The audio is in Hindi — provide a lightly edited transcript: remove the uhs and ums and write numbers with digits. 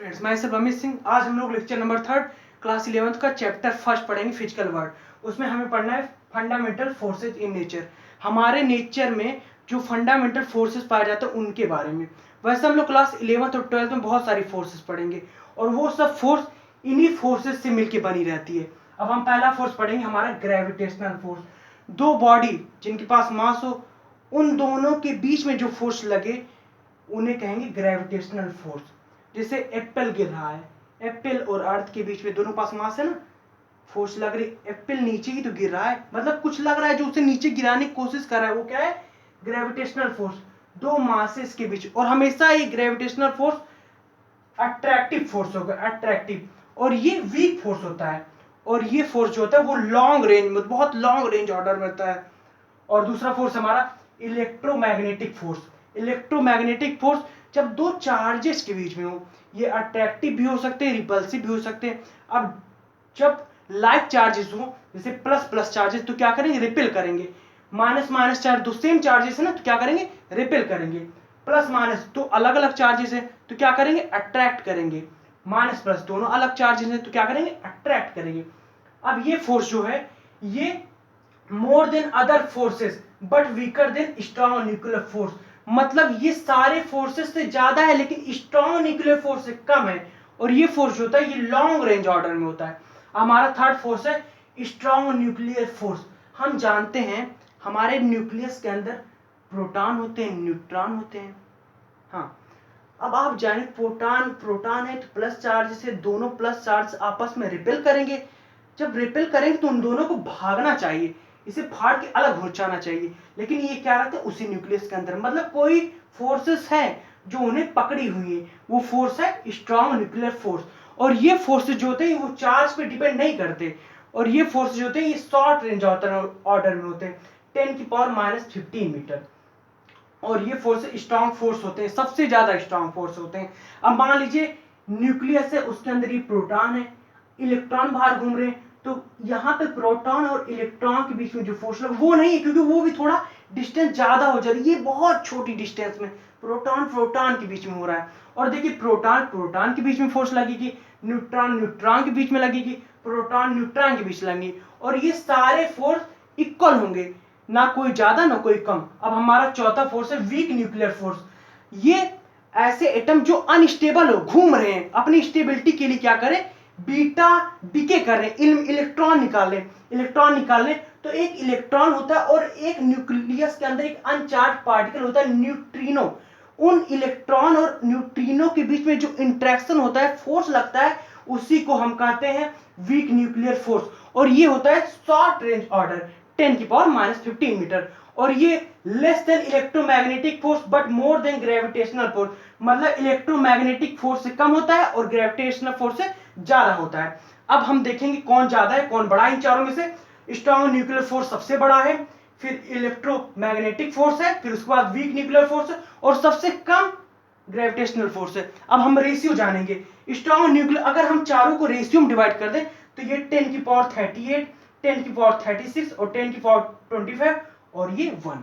फ्रेंड्स, मैं सर रमेश सिंह। आज हम लोग लेक्चर नंबर 3 क्लास 11th का चैप्टर फर्स्ट पढ़ेंगे, फिजिकल वर्ल्ड। उसमें हमें पढ़ना है फंडामेंटल फोर्सेज इन नेचर। हमारे नेचर में जो फंडामेंटल फोर्सेज पाए जाते हैं उनके बारे में। वैसे हम लोग क्लास 11th और 12th में बहुत सारी फोर्सेज पढ़ेंगे और वो सब फोर्स इन्हीं फोर्सेज से मिलकर बनी रहती है। अब हम पहला फोर्स पढ़ेंगे, हमारा ग्रेविटेशनल फोर्स। दो बॉडी जिनके पास मास हो, उन दोनों के बीच में जो फोर्स लगे उन्हें कहेंगे ग्रेविटेशनल फोर्स। जैसे एप्पल गिर रहा है, एप्पल और अर्थ के बीच में दोनों पास मास है ना, फोर्स लग रही। एप्पल नीचे ही तो गिर रहा है, मतलब कुछ लग रहा है जो उसे नीचे गिराने की कोशिश कर रहा है, वो क्या है? Gravitational force. दो मासेस के बीच, और हमेशा ये ग्रेविटेशनल फोर्स अट्रैक्टिव फोर्स होगा, अट्रैक्टिव। और ये वीक फोर्स होता है, और ये फोर्स जो होता है वो लॉन्ग रेंज में, बहुत लॉन्ग रेंज ऑर्डर में होता है। और दूसरा फोर्स हमारा इलेक्ट्रोमैग्नेटिक फोर्स। इलेक्ट्रोमैग्नेटिक फोर्स जब दो चार्जेस के बीच में हो, ये अट्रैक्टिव भी हो सकते हैं, रिपल्सिव भी हो सकते हैं। अब जब लाइक चार्जेस हो, जैसे प्लस प्लस चार्जेस, तो क्या करेंगे? रिपेल करेंगे। माइनस माइनस चार्ज, दो सेम चार्जेस है ना, तो क्या करेंगे? रिपेल करेंगे। प्लस माइनस तो अलग अलग चार्जेस है, तो क्या करेंगे? अट्रैक्ट करेंगे। माइनस प्लस दोनों अलग चार्जेस हैं, तो क्या करेंगे? अट्रैक्ट करेंगे। अब ये फोर्स जो है, ये more than other forces but weaker then strong nuclear force. मतलब ये सारे फोर्सेस से ज्यादा है लेकिन स्ट्रॉन्ग न्यूक्लियर फोर्स से कम है। और ये फोर्स जो होता है ये लॉन्ग रेंज ऑर्डर में होता है। हमारा थर्ड फोर्स है स्ट्रॉन्ग न्यूक्लियर फोर्स। हम जानते हैं हमारे न्यूक्लियस के अंदर प्रोटॉन होते हैं, न्यूट्रॉन होते हैं। हाँ, अब आप जाने प्रोटॉन प्रोटॉन है तो प्लस चार्ज से, दोनों प्लस चार्ज आपस में रिपेल करेंगे। जब रिपेल करेंगे तो उन दोनों को भागना चाहिए, इसे फाड़ के अलग हो जाना चाहिए। लेकिन ये क्या रहता है उसी न्यूक्लियस के अंदर, मतलब कोई फोर्सेस है जो उन्हें पकड़ी हुई है, वो फोर्स है स्ट्रॉन्ग न्यूक्लियर फोर्स। और ये फोर्सेस जो होते हैं वो चार्ज पे डिपेंड नहीं करते, और ये फोर्स जो होते हैं ये शॉर्ट रेंज ऑर्डर में होते हैं, 10⁻⁻15 मीटर। और ये फोर्स स्ट्रॉन्ग फोर्स होते हैं, सबसे ज्यादा स्ट्रॉन्ग फोर्स होते हैं। अब मान लीजिए न्यूक्लियस है, उसके अंदर ये प्रोटॉन है, इलेक्ट्रॉन बाहर घूम रहे हैं, तो यहाँ पे प्रोटॉन और इलेक्ट्रॉन के बीच में जो फोर्स लगा वो नहीं है, क्योंकि वो भी थोड़ा डिस्टेंस ज्यादा हो जा रही है। ये बहुत छोटी डिस्टेंस में प्रोटॉन प्रोटॉन के बीच में हो रहा है। और देखिए प्रोटॉन प्रोटॉन के बीच में फोर्स लगेगी, न्यूट्रॉन न्यूट्रॉन के बीच में लगेगी, प्रोटॉन न्यूट्रॉन के बीच लगेगी। और ये सारे फोर्स इक्वल होंगे, ना कोई ज्यादा ना कोई कम। अब हमारा चौथा फोर्स है वीक न्यूक्लियर फोर्स। ये ऐसे एटम जो अनस्टेबल हो, घूम रहे हैं, अपनी स्टेबिलिटी के लिए क्या करें? बीटा डीके कर रहे हैं, इलेक्ट्रॉन निकाल रहे, इलेक्ट्रॉन निकाल रहे। तो एक इलेक्ट्रॉन होता है और एक न्यूक्लियस के अंदर एक अनचार्ज पार्टिकल होता है न्यूट्रिनो। उन इलेक्ट्रॉन और न्यूट्रिनो के बीच में जो इंटरेक्शन होता है, फोर्स लगता है, उसी को हम कहते हैं वीक न्यूक्लियर फोर्स। और ये होता है शॉर्ट रेंज ऑर्डर, 10⁻⁻15 मीटर। और ये less than electromagnetic force but more than gravitational force. मतलब इलेक्ट्रोमैग्नेटिक फोर्स से कम होता है और ग्रेविटेशनल फोर्स से ज्यादा होता है। अब हम देखेंगे कौन ज्यादा है कौन बड़ा है इन चारों में से। स्ट्रॉन्ग न्यूक्लियर फोर्स सबसे बड़ा है, फिर इलेक्ट्रोमैग्नेटिक फोर्स है, फिर उसके बाद वीक न्यूक्लियर फोर्स है, और सबसे कम ग्रेविटेशनल फोर्स है। अब हम रेशियो जानेंगे। स्ट्रॉन्ग न्यूक्लियर, अगर हम चारों को रेशियो में डिवाइड कर दें तो ये 10⁻38, 10⁻36 और 10⁻25 और ये 1।